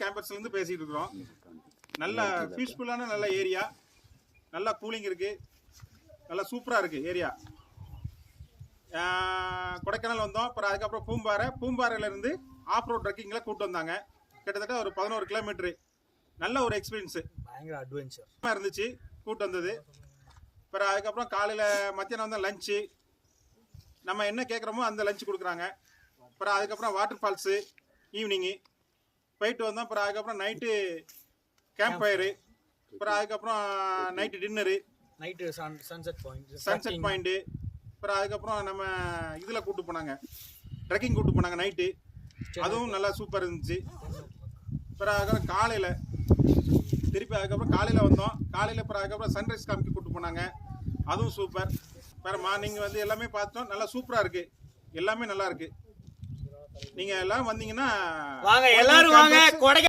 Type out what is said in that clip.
கேம்பஸ்லேருந்து பேசிகிட்டு இருக்கிறோம். நல்ல பீஸ்ஃபுல்லான நல்ல ஏரியா, நல்லா கூலிங் இருக்குது, நல்லா சூப்பராக இருக்குது ஏரியா. கொடைக்கானல் வந்தோம். அப்புறம் அதுக்கப்புறம் பூம்பாறையிலேருந்து ஆஃப் ரோட் ட்ரெக்கிங்கில் கூப்பிட்டு வந்தாங்க. கிட்டத்தட்ட ஒரு 11 கிலோமீட்ரு. நல்ல ஒரு எக்ஸ்பீரியன்ஸு, பயங்கர அட்வென்ச்சர் இருந்துச்சு கூப்பிட்டு வந்தது. அப்புறம் அதுக்கப்புறம் காலையில் மத்தியானம் வந்து லஞ்சு, நம்ம என்ன கேட்குறோமோ அந்த லஞ்சு கொடுக்குறாங்க. அப்புறம் அதுக்கப்புறம் வாட்டர் ஃபால்ஸு ஈவினிங்கு போயிட்டு வந்தோம். அப்புறம் அதுக்கப்புறம் நைட்டு கேம்ப் ஃபயரு, அப்புறம் அதுக்கப்புறம் night dinner, night sunset point, அப்புறம் அதுக்கப்புறம் நம்ம இதில் கூப்பிட்டு போனாங்க, ட்ரெக்கிங் கூப்பிட்டு போனாங்க நைட்டு, அதுவும் நல்லா சூப்பர் இருந்துச்சு. அப்புறம் அதுக்கப்புறம் காலையில் திருப்பி அதுக்கப்புறம் காலையில் வந்தோம். காலையில் அப்புறம் அதுக்கப்புறம் சன்ரைஸ் காமிக்கு கூப்பிட்டு போனாங்க, அதுவும் சூப்பர். அப்புறம் மார்னிங் வந்து எல்லாமே பார்த்தோம், நல்லா சூப்பராக இருக்குது, எல்லாமே நல்லா இருக்குது. நீங்கள் எல்லாம் வந்தீங்கன்னா வாங்க, எல்லாரும் வாங்க.